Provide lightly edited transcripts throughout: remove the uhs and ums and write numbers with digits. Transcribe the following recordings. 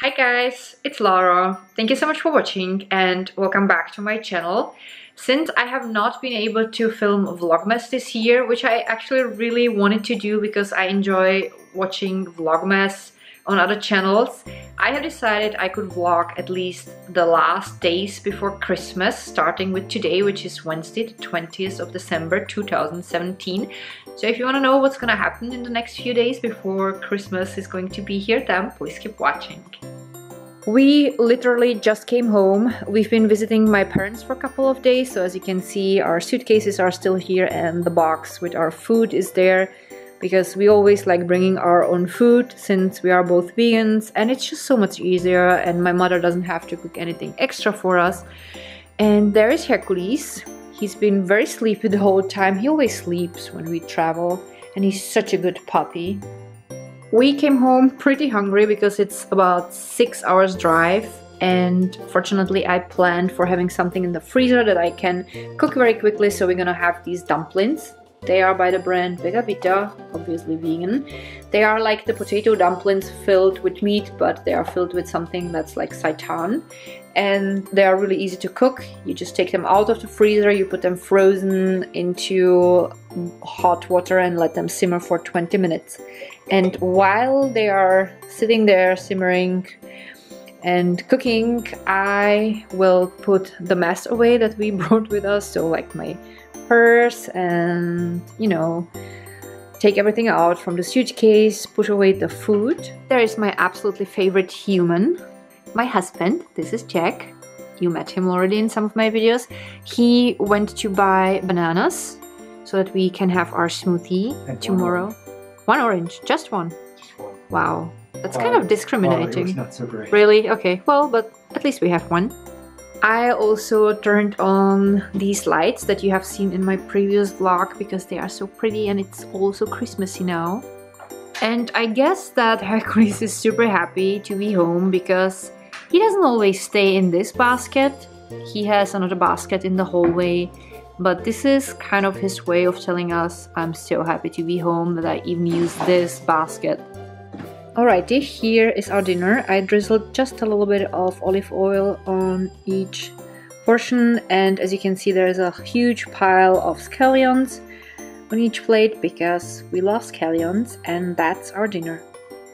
Hi guys, it's Lara. Thank you so much for watching and welcome back to my channel. Since I have not been able to film Vlogmas this year, which I actually really wanted to do because I enjoy watching Vlogmas on other channels, I have decided I could vlog at least the last days before Christmas, starting with today, which is Wednesday, the 20th of December 2017. So if you want to know what's gonna happen in the next few days before Christmas is going to be here, then please keep watching. We literally just came home. We've been visiting my parents for a couple of days, so as you can see, our suitcases are still here and the box with our food is there, because we always like bringing our own food since we are both vegans and it's just so much easier and my mother doesn't have to cook anything extra for us. And there is Hercules. He's been very sleepy the whole time. He always sleeps when we travel and he's such a good puppy. We came home pretty hungry because it's about 6 hours drive, and fortunately I planned for having something in the freezer that I can cook very quickly, so we're gonna have these dumplings. They are by the brand Vega Vita, obviously vegan. They are like the potato dumplings filled with meat, but they are filled with something that's like seitan. And they are really easy to cook. You just take them out of the freezer, you put them frozen into hot water and let them simmer for 20 minutes. And while they are sitting there simmering and cooking, I will put the mess away that we brought with us, so like my purse and, you know, take everything out from the suitcase, put away the food. There is my absolutely favorite human, my husband. This is Jack. You met him already in some of my videos. He went to buy bananas so that we can have our smoothie tomorrow. One orange, just one. Wow, that's kind of discriminating. It was not so great. Really? Okay, well, but at least we have one. I also turned on these lights that you have seen in my previous vlog because they are so pretty and it's also Christmassy now. And I guess that Hercules is super happy to be home because he doesn't always stay in this basket. He has another basket in the hallway, but this is kind of his way of telling us I'm so happy to be home that I even use this basket. Alrighty, here is our dinner. I drizzled just a little bit of olive oil on each portion, and as you can see there is a huge pile of scallions on each plate because we love scallions, and that's our dinner.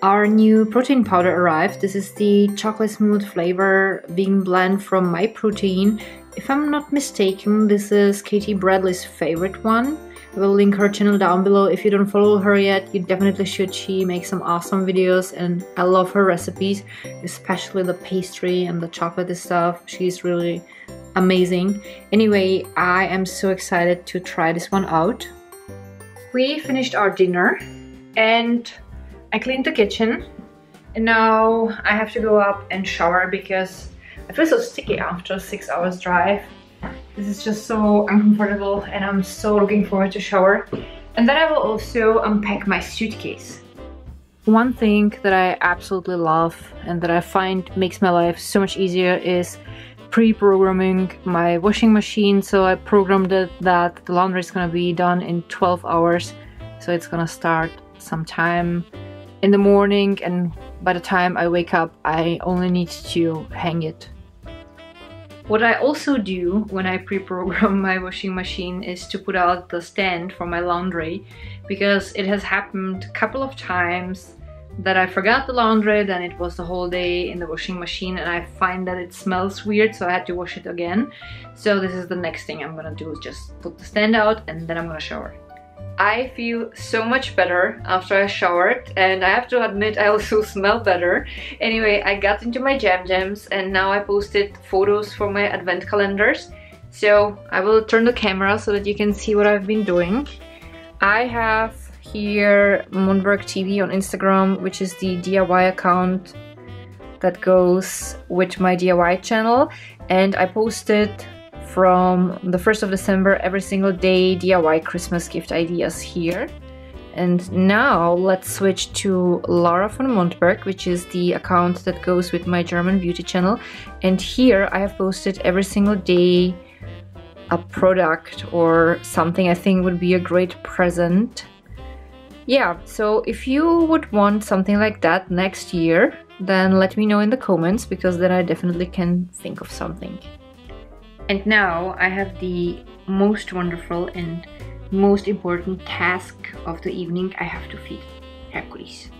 Our new protein powder arrived. This is the chocolate smooth flavor vegan blend from My Protein. If I'm not mistaken, this is Katie Bradley's favorite one. I will link her channel down below. If you don't follow her yet, you definitely should. She makes some awesome videos and I love her recipes, especially the pastry and the chocolate stuff. She's really amazing. Anyway, I am so excited to try this one out. We finished our dinner and I cleaned the kitchen, and now I have to go up and shower because I feel so sticky after a 6 hours drive. This is just so uncomfortable and I'm so looking forward to shower. And then I will also unpack my suitcase. One thing that I absolutely love and that I find makes my life so much easier is pre-programming my washing machine. So I programmed it that the laundry is gonna be done in 12 hours. So it's gonna start sometime in the morning, and by the time I wake up I only need to hang it. What I also do when I pre-program my washing machine is to put out the stand for my laundry, because it has happened a couple of times that I forgot the laundry, then it was the whole day in the washing machine and I find that it smells weird, so I had to wash it again. So this is the next thing I'm gonna do, is just put the stand out and then I'm gonna shower. I feel so much better after I showered, and I have to admit I also smell better. Anyway, I got into my jams and now I posted photos for my advent calendars. So I will turn the camera so that you can see what I've been doing. I have here Mondberg TV on Instagram, which is the DIY account that goes with my DIY channel, and I posted from the 1st of December every single day DIY Christmas gift ideas here. And now let's switch to Lara von Mondberg, which is the account that goes with my German beauty channel, and here I have posted every single day a product or something I think would be a great present. Yeah, so if you would want something like that next year, then let me know in the comments, because then I definitely can think of something. And now I have the most wonderful and most important task of the evening. I have to feed Hercules.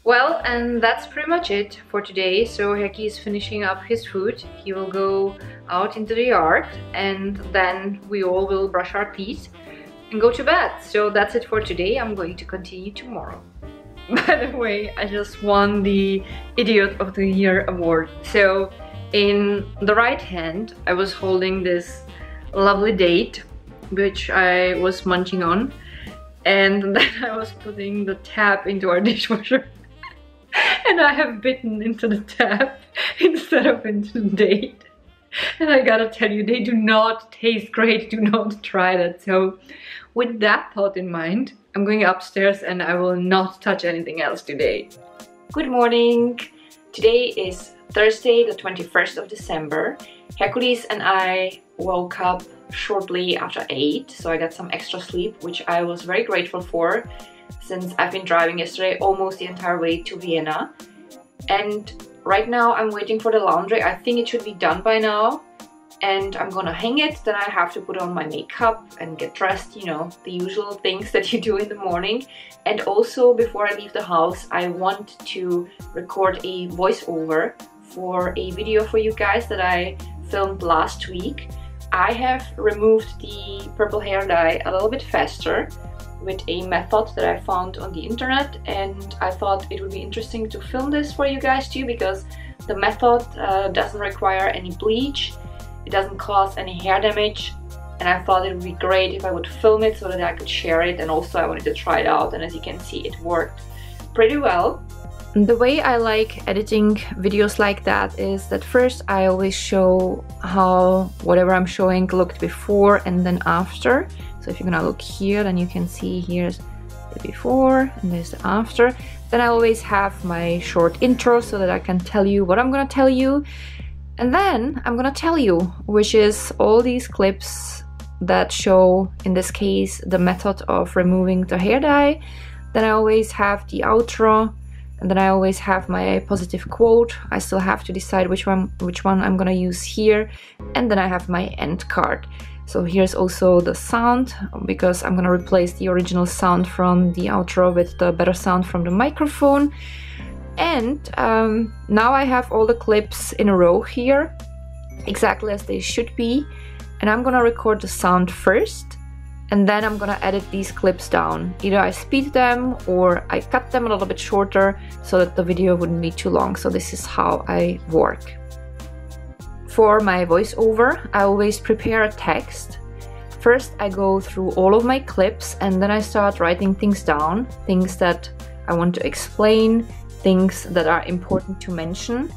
Well, and that's pretty much it for today. So Herky is finishing up his food. He will go out into the yard, and then we all will brush our teeth and go to bed. So that's it for today. I'm going to continue tomorrow. By the way, I just won the Idiot of the Year award. So in the right hand, I was holding this lovely date, which I was munching on. And then I was putting the tap into our dishwasher. And I have bitten into the tap instead of into the date. And I gotta tell you, they do not taste great. Do not try that. So with that thought in mind, I'm going upstairs and I will not touch anything else today. Good morning. Today is Thursday, the 21st of December. Hercules and I woke up shortly after 8, so I got some extra sleep, which I was very grateful for, since I've been driving yesterday almost the entire way to Vienna. And right now I'm waiting for the laundry. I think it should be done by now. And I'm gonna hang it, then I have to put on my makeup and get dressed, you know, the usual things that you do in the morning. And also, before I leave the house, I want to record a voiceover for a video for you guys that I filmed last week. I have removed the purple hair dye a little bit faster with a method that I found on the internet, and I thought it would be interesting to film this for you guys too, because the method doesn't require any bleach. It doesn't cause any hair damage, and I thought it would be great if I would film it so that I could share it, and also I wanted to try it out, and as you can see, it worked pretty well. The way I like editing videos like that is that first I always show how whatever I'm showing looked before and then after. So if you're gonna look here, then you can see here's the before and there's the after. Then I always have my short intro so that I can tell you what I'm gonna tell you. And then I'm gonna tell you, which is all these clips that show, in this case, the method of removing the hair dye. Then I always have the outro, and then I always have my positive quote. I still have to decide which one I'm gonna use here. And then I have my end card. So here's also the sound, because I'm gonna replace the original sound from the outro with the better sound from the microphone. And now I have all the clips in a row here, exactly as they should be. And I'm gonna record the sound first, and then I'm gonna edit these clips down. Either I speed them or I cut them a little bit shorter so that the video wouldn't be too long. So this is how I work. For my voiceover, I always prepare a text. First I go through all of my clips, and then I start writing things down, things that I want to explain, things that are important to mention,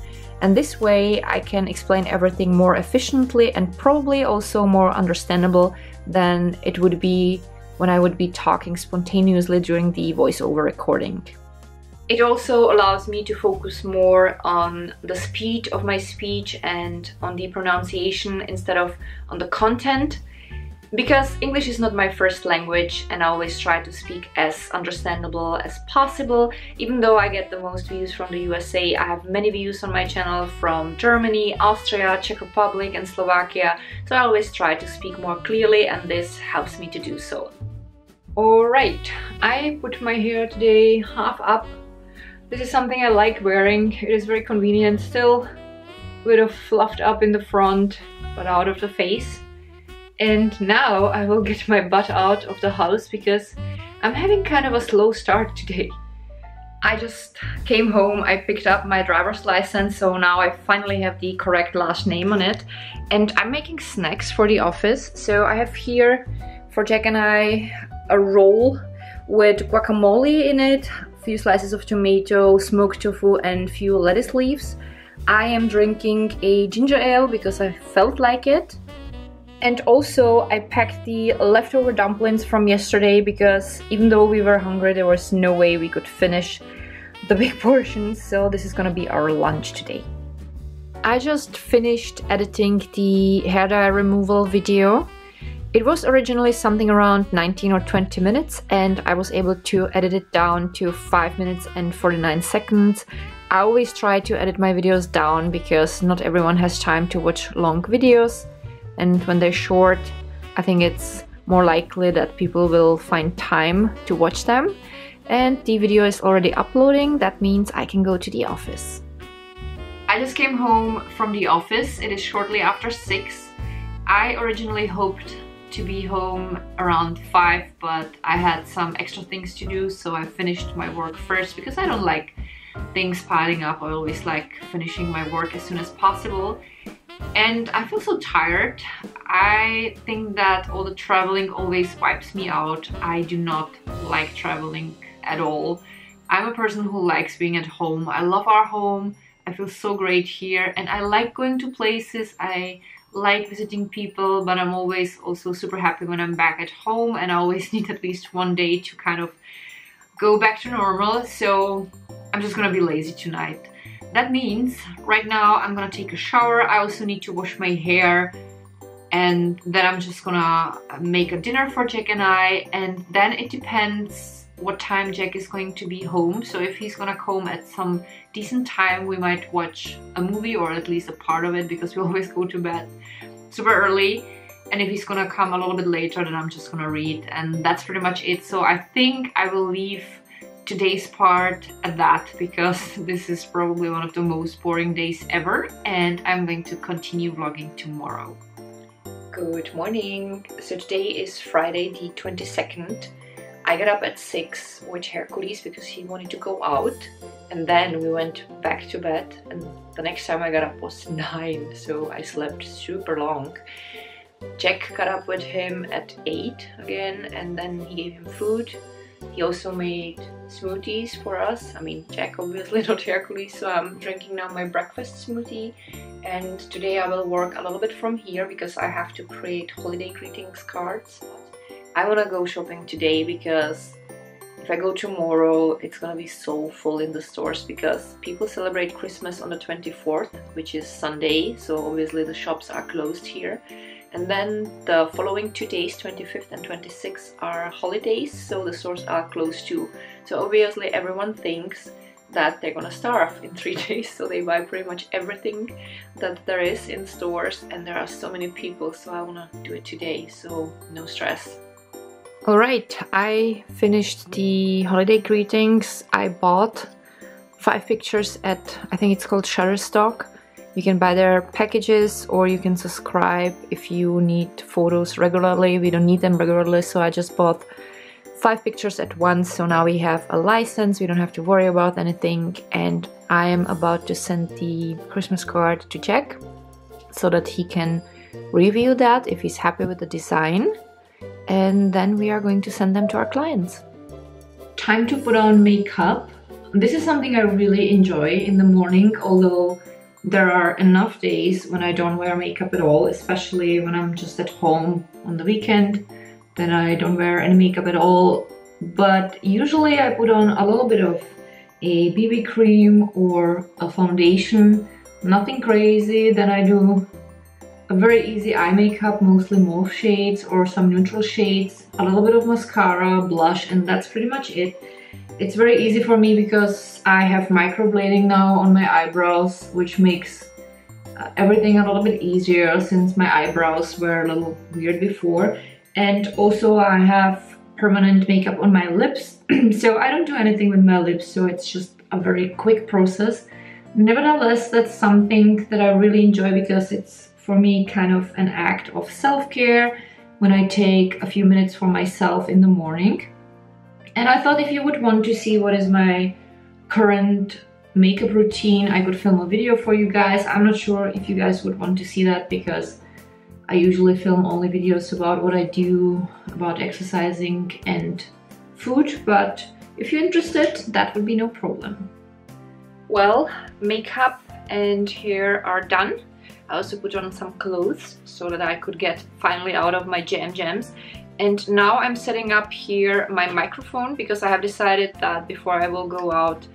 and this way I can explain everything more efficiently and probably also more understandable than it would be when I would be talking spontaneously during the voiceover recording. It also allows me to focus more on the speed of my speech and on the pronunciation instead of on the content. Because English is not my first language, and I always try to speak as understandable as possible. Even though I get the most views from the USA, I have many views on my channel from Germany, Austria, Czech Republic and Slovakia, so I always try to speak more clearly, and this helps me to do so. Alright, I put my hair today half up. This is something I like wearing. It is very convenient, still a bit of fluffed up in the front, but out of the face. And now I will get my butt out of the house because I'm having kind of a slow start today. I just came home, I picked up my driver's license, so now I finally have the correct last name on it. And I'm making snacks for the office. So I have here, for Jack and I, a roll with guacamole in it, a few slices of tomato, smoked tofu and a few lettuce leaves. I am drinking a ginger ale because I felt like it. And also I packed the leftover dumplings from yesterday because even though we were hungry, there was no way we could finish the big portions, so this is gonna be our lunch today. I just finished editing the hair dye removal video, It was originally something around 19 or 20 minutes and I was able to edit it down to 5 minutes and 49 seconds. I always try to edit my videos down because not everyone has time to watch long videos, and when they're short, I think it's more likely that people will find time to watch them. And the video is already uploading, that means I can go to the office. I just came home from the office. It is shortly after 6. I originally hoped to be home around 5, but I had some extra things to do, so I finished my work first because I don't like things piling up. I always like finishing my work as soon as possible. And I feel so tired. I think that all the traveling always wipes me out. I do not like traveling at all. I'm a person who likes being at home. I love our home. I feel so great here and I like going to places. I like visiting people, but I'm always also super happy when I'm back at home, and I always need at least one day to kind of go back to normal. So I'm just gonna be lazy tonight. That means right now I'm gonna take a shower. I also need to wash my hair, and then I'm just gonna make a dinner for Jack and I, and then it depends what time Jack is going to be home. So if he's gonna come at some decent time, we might watch a movie, or at least a part of it, because we always go to bed super early. And if he's gonna come a little bit later, then I'm just gonna read, and that's pretty much it. So I think I will leave today's part at that, because this is probably one of the most boring days ever, and I'm going to continue vlogging tomorrow. Good morning. So today is Friday the 22nd. I got up at 6 with Hercules because he wanted to go out, and then we went back to bed, and the next time I got up was 9, so I slept super long. Jack got up with him at 8 again, and then he gave him food. He also made smoothies for us. I mean, Jack obviously, not Hercules, so I'm drinking now my breakfast smoothie. And today I will work a little bit from here because I have to create holiday greetings cards. I wanna go shopping today because if I go tomorrow, it's gonna be so full in the stores because people celebrate Christmas on the 24th, which is Sunday, so obviously the shops are closed here. And then the following 2 days, 25th and 26th, are holidays, so the stores are closed too. So obviously everyone thinks that they're gonna starve in 3 days, so they buy pretty much everything that there is in stores, and there are so many people, so I wanna do it today, so no stress. Alright, I finished the holiday greetings. I bought 5 pictures at, I think it's called Shutterstock. You can buy their packages, or you can subscribe if you need photos regularly. We don't need them regularly, so I just bought 5 pictures at once. So now we have a license, we don't have to worry about anything, and I am about to send the Christmas card to Jack so that he can review that if he's happy with the design, and then we are going to send them to our clients. Time to put on makeup. This is something I really enjoy in the morning, although there are enough days when I don't wear makeup at all, especially when I'm just at home on the weekend, then I don't wear any makeup at all. But usually I put on a little bit of a BB cream or a foundation, nothing crazy. Then I do a very easy eye makeup, mostly mauve shades or some neutral shades, a little bit of mascara, blush, and that's pretty much it. It's very easy for me because I have microblading now on my eyebrows, which makes everything a little bit easier since my eyebrows were a little weird before. And also I have permanent makeup on my lips, so I don't do anything with my lips, so it's just a very quick process. Nevertheless, that's something that I really enjoy because it's for me kind of an act of self-care when I take a few minutes for myself in the morning. And I thought if you would want to see what is my current makeup routine, I could film a video for you guys. I'm not sure if you guys would want to see that because I usually film only videos about what I do, about exercising and food, but if you're interested, that would be no problem. Well, makeup and hair are done. I also put on some clothes so that I could get finally out of my jams. And now I'm setting up here my microphone because I have decided that before I will go out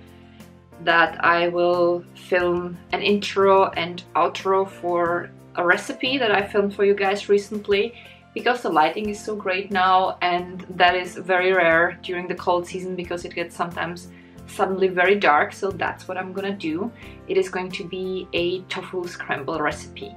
that I will film an intro and outro for a recipe that I filmed for you guys recently. because the lighting is so great now, and that is very rare during the cold season because it gets sometimes suddenly very dark. So that's what I'm gonna do. It is going to be a tofu scramble recipe.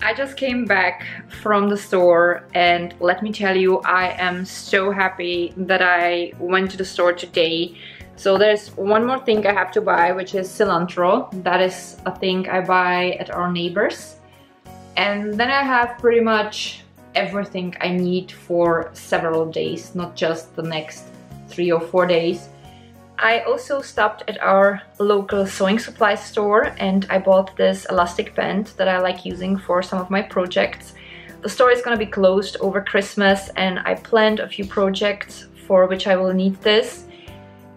I just came back from the store, and let me tell you, I am so happy that I went to the store today. So there's one more thing I have to buy, which is cilantro. That is a thing I buy at our neighbors. And then I have pretty much everything I need for several days, not just the next 3 or 4 days. I also stopped at our local sewing supply store, and I bought this elastic band that I like using for some of my projects. The store is gonna be closed over Christmas, and I planned a few projects for which I will need this.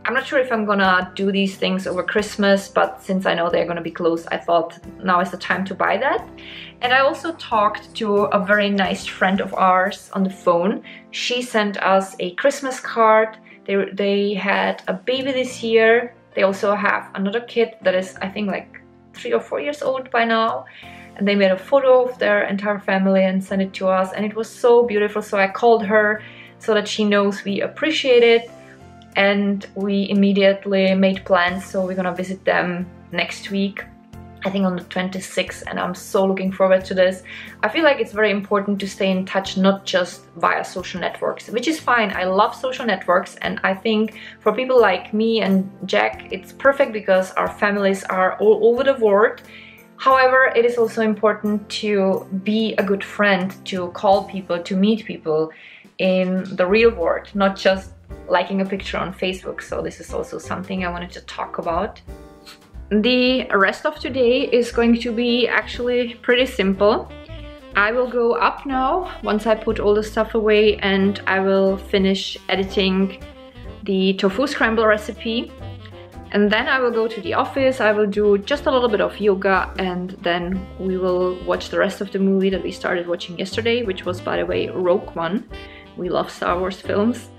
I'm not sure if I'm gonna do these things over Christmas, but since I know they're gonna be closed, I thought now is the time to buy that. And I also talked to a very nice friend of ours on the phone. She sent us a Christmas card. They had a baby this year. They also have another kid that is, I think, like 3 or 4 years old by now. And they made a photo of their entire family and sent it to us. And it was so beautiful. So I called her so that she knows we appreciate it. And we immediately made plans. So we're gonna visit them next week, I think on the 26th, and I'm so looking forward to this. I feel like it's very important to stay in touch, not just via social networks, which is fine. I love social networks, and I think for people like me and Jack, it's perfect because our families are all over the world. However, it is also important to be a good friend, to call people, to meet people in the real world, not just liking a picture on Facebook. So this is also something I wanted to talk about. The rest of today is going to be actually pretty simple. I will go up now once I put all the stuff away, and I will finish editing the tofu scramble recipe. And then I will go to the office. I will do just a little bit of yoga, and then we will watch the rest of the movie that we started watching yesterday, which was, by the way, Rogue One. We love Star Wars films.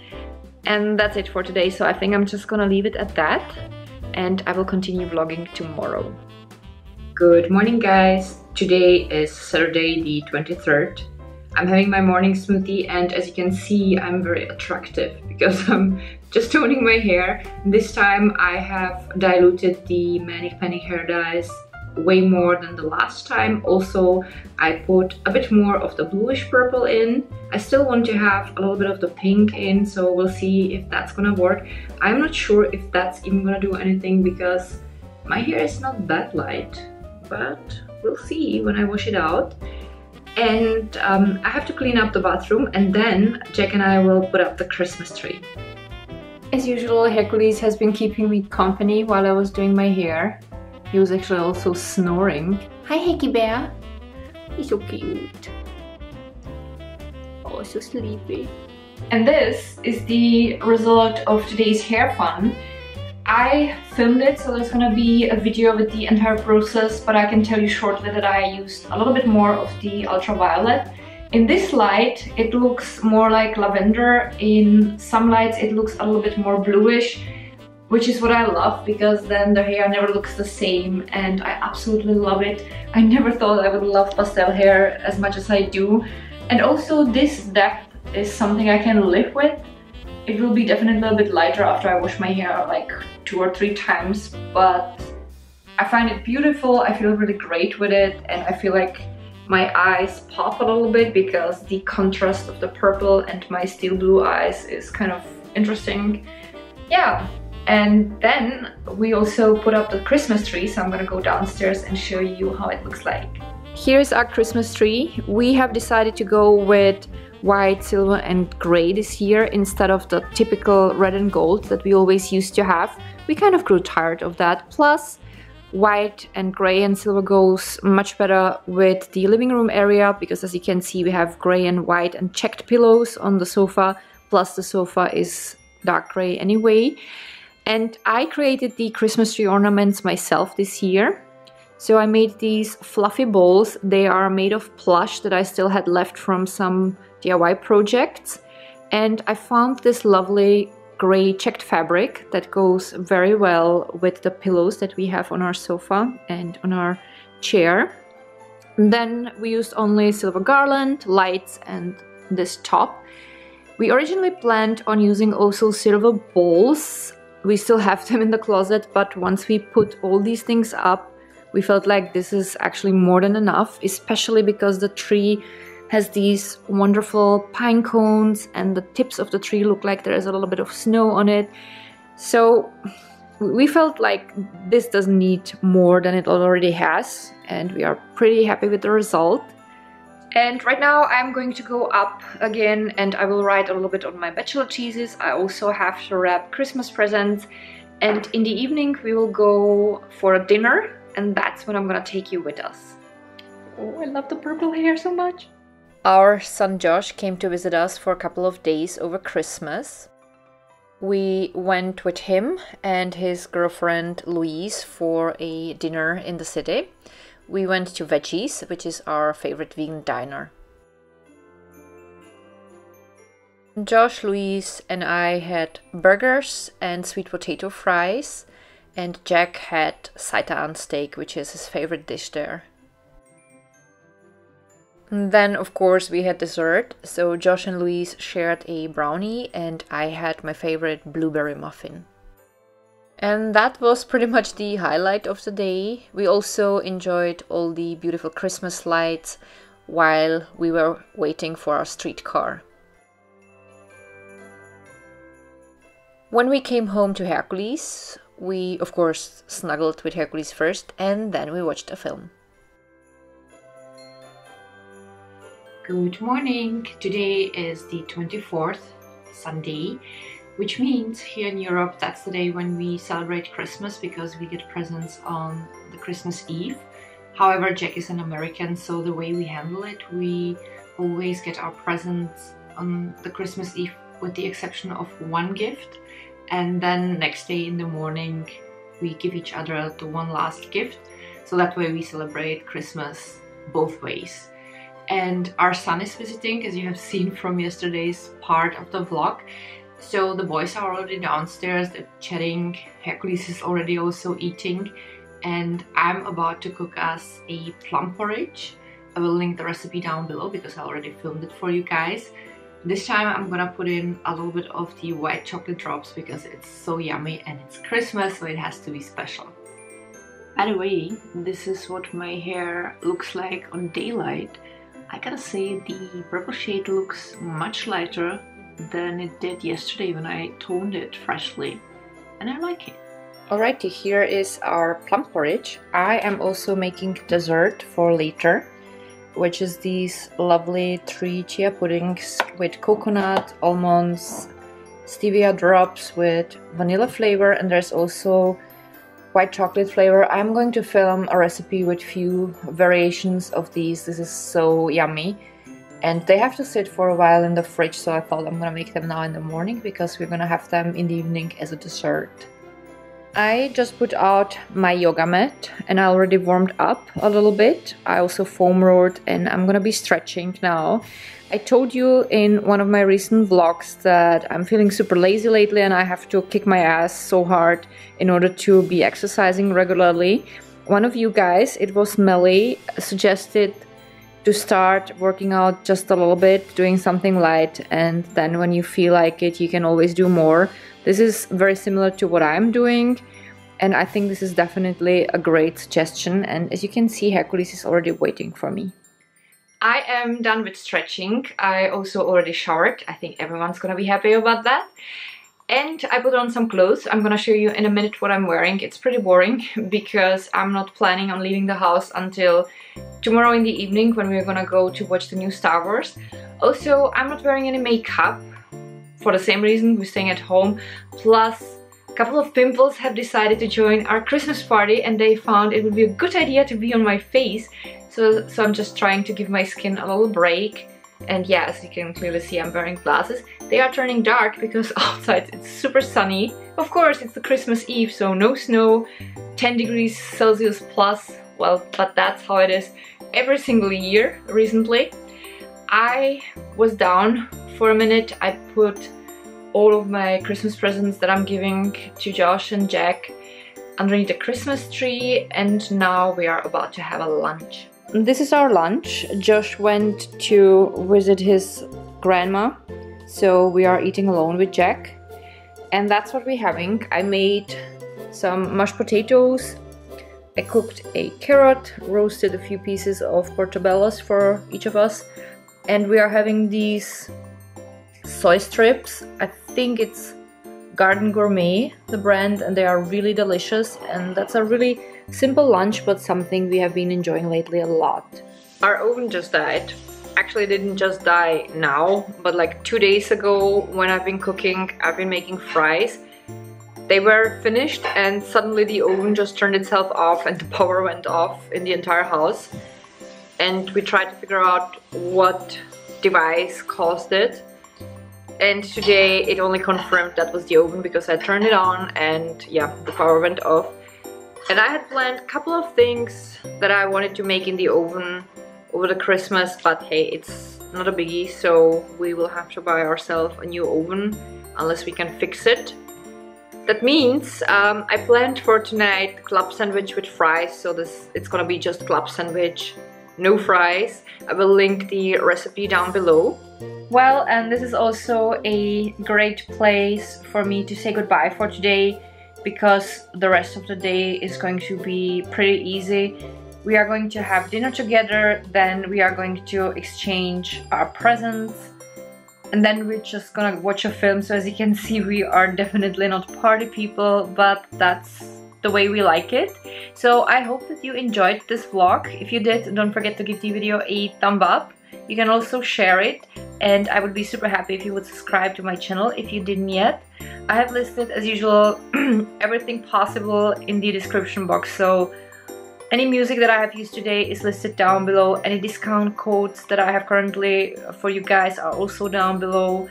And that's it for today. So I think I'm just gonna leave it at that, and I will continue vlogging tomorrow. Good morning, guys. Today is Saturday the 23rd. I'm having my morning smoothie, and as you can see, I'm very attractive because I'm just toning my hair. This time I have diluted the Manic Penny hair dyes way more than the last time. Also, I put a bit more of the bluish purple in. I still want to have a little bit of the pink in, so we'll see if that's gonna work. I'm not sure if that's even gonna do anything because my hair is not that light, but we'll see when I wash it out. And I have to clean up the bathroom, and then Jack and I will put up the Christmas tree. As usual, Hercules has been keeping me company while I was doing my hair. He was actually also snoring. Hi, Hecky Bear. He's so cute. Oh, so sleepy. And this is the result of today's hair fun. I filmed it, so there's gonna be a video with the entire process, but I can tell you shortly that I used a little bit more of the ultraviolet. In this light, it looks more like lavender. In some lights, it looks a little bit more bluish, which is what I love because then the hair never looks the same, and I absolutely love it. I never thought I would love pastel hair as much as I do. And also this depth is something I can live with. It will be definitely a bit lighter after I wash my hair like 2 or 3 times, but I find it beautiful. I feel really great with it, and I feel like my eyes pop a little bit because the contrast of the purple and my steel blue eyes is kind of interesting. Yeah. And then we also put up the Christmas tree, so I'm gonna go downstairs and show you how it looks like. Here's our Christmas tree. We have decided to go with white, silver and gray this year instead of the typical red and gold that we always used to have. We kind of grew tired of that. Plus, white and gray and silver goes much better with the living room area because, as you can see, we have gray and white and checked pillows on the sofa, plus the sofa is dark gray anyway. And I created the Christmas tree ornaments myself this year. So I made these fluffy balls. They are made of plush that I still had left from some DIY projects. And I found this lovely gray checked fabric that goes very well with the pillows that we have on our sofa and on our chair. And then we used only silver garland, lights and this top. We originally planned on using also silver balls. We still have them in the closet, but once we put all these things up, we felt like this is actually more than enough, especially because the tree has these wonderful pine cones and the tips of the tree look like there is a little bit of snow on it. So we felt like this doesn't need more than it already has, and we are pretty happy with the result. And right now I'm going to go up again and I will write a little bit on my bachelor thesis. I also have to wrap Christmas presents, and in the evening we will go for a dinner, and that's when I'm gonna take you with us. Oh, I love the purple hair so much. Our son Josh came to visit us for a couple of days over Christmas. We went with him and his girlfriend Louise for a dinner in the city. We went to Veggies, which is our favorite vegan diner. Josh, Louise and I had burgers and sweet potato fries, and Jack had seitan steak, which is his favorite dish there. And then, of course, we had dessert, so Josh and Louise shared a brownie and I had my favorite blueberry muffin. And that was pretty much the highlight of the day. We also enjoyed all the beautiful Christmas lights while we were waiting for our streetcar. When we came home to Hercules, we of course snuggled with Hercules first and then we watched a film. Good morning! Today is the 24th, Sunday, which means here in Europe that's the day when we celebrate Christmas because we get presents on the Christmas Eve. However, Jack is an American, so the way we handle it, we always get our presents on the Christmas Eve with the exception of one gift, and then next day in the morning we give each other the one last gift, so that way we celebrate Christmas both ways. And our son is visiting, as you have seen from yesterday's part of the vlog. So the boys are already downstairs, they're chatting, Hercules is already also eating, and I'm about to cook us a plum porridge. I will link the recipe down below because I already filmed it for you guys. This time I'm gonna put in a little bit of the white chocolate drops because it's so yummy and it's Christmas, so it has to be special. By the way, this is what my hair looks like on daylight. I gotta say, the purple shade looks much lighter than it did yesterday when I toned it freshly, and I like it. Alrighty, here is our plum porridge. I am also making dessert for later, which is these lovely 3 chia puddings with coconut, almonds, stevia drops with vanilla flavor, and there's also white chocolate flavor. I'm going to film a recipe with few variations of these. This is so yummy, and they have to sit for a while in the fridge, so I thought I'm gonna make them now in the morning because we're gonna have them in the evening as a dessert. I just put out my yoga mat and I already warmed up a little bit. I also foam rolled and I'm gonna be stretching now. I told you in one of my recent vlogs that I'm feeling super lazy lately and I have to kick my ass so hard in order to be exercising regularly. One of you guys, it was Melly, suggested to start working out just a little bit, doing something light, and then when you feel like it, you can always do more. This is very similar to what I'm doing, and I think this is definitely a great suggestion, and as you can see, Hercules is already waiting for me. I am done with stretching. I also already showered. I think everyone's gonna be happy about that. And I put on some clothes. I'm gonna show you in a minute what I'm wearing. It's pretty boring because I'm not planning on leaving the house until tomorrow in the evening when we're gonna go to watch the new Star Wars. Also, I'm not wearing any makeup for the same reason, we're staying at home. Plus, a couple of pimples have decided to join our Christmas party and they found it would be a good idea to be on my face. So I'm just trying to give my skin a little break. And yeah, as you can clearly see, I'm wearing glasses. They are turning dark because outside it's super sunny. Of course, it's the Christmas Eve, so no snow, 10 degrees Celsius plus. Well, but that's how it is every single year recently. I was down for a minute. I put all of my Christmas presents that I'm giving to Josh and Jack underneath the Christmas tree, and now we are about to have a lunch. this is our lunch. Josh went to visit his grandma, so we are eating alone with Jack. And that's what we're having. I made some mashed potatoes. I cooked a carrot, roasted a few pieces of portobellos for each of us. And we are having these soy strips. I think it's Garden Gourmet, the brand, and they are really delicious. And that's a really simple lunch, but something we have been enjoying lately a lot. Our oven just died. Actually, it didn't just die now, but like 2 days ago when I've been cooking, I've been making fries. They were finished and suddenly the oven just turned itself off and the power went off in the entire house. And we tried to figure out what device caused it. And today it only confirmed that was the oven because I turned it on and yeah, the power went off. And I had planned a couple of things that I wanted to make in the oven over the Christmas, but hey, it's not a biggie, so we will have to buy ourselves a new oven unless we can fix it. That means I planned for tonight club sandwich with fries, so it's gonna be just club sandwich, no fries. I will link the recipe down below. Well, and this is also a great place for me to say goodbye for today, because the rest of the day is going to be pretty easy. We are going to have dinner together, then we are going to exchange our presents, and then we're just gonna watch a film. So as you can see, we are definitely not party people, but that's the way we like it. So I hope that you enjoyed this vlog. If you did, don't forget to give the video a thumb up. You can also share it, and I would be super happy if you would subscribe to my channel if you didn't yet. I have listed, as usual, everything possible in the description box, so any music that I have used today is listed down below. Any discount codes that I have currently for you guys are also down below.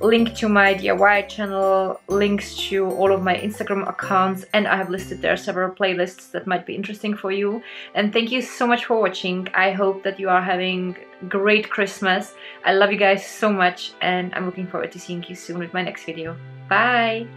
Link to my DIY channel, links to all of my Instagram accounts, and I have listed there several playlists that might be interesting for you. And thank you so much for watching. I hope that you are having a great Christmas. I love you guys so much, and I'm looking forward to seeing you soon with my next video. Bye!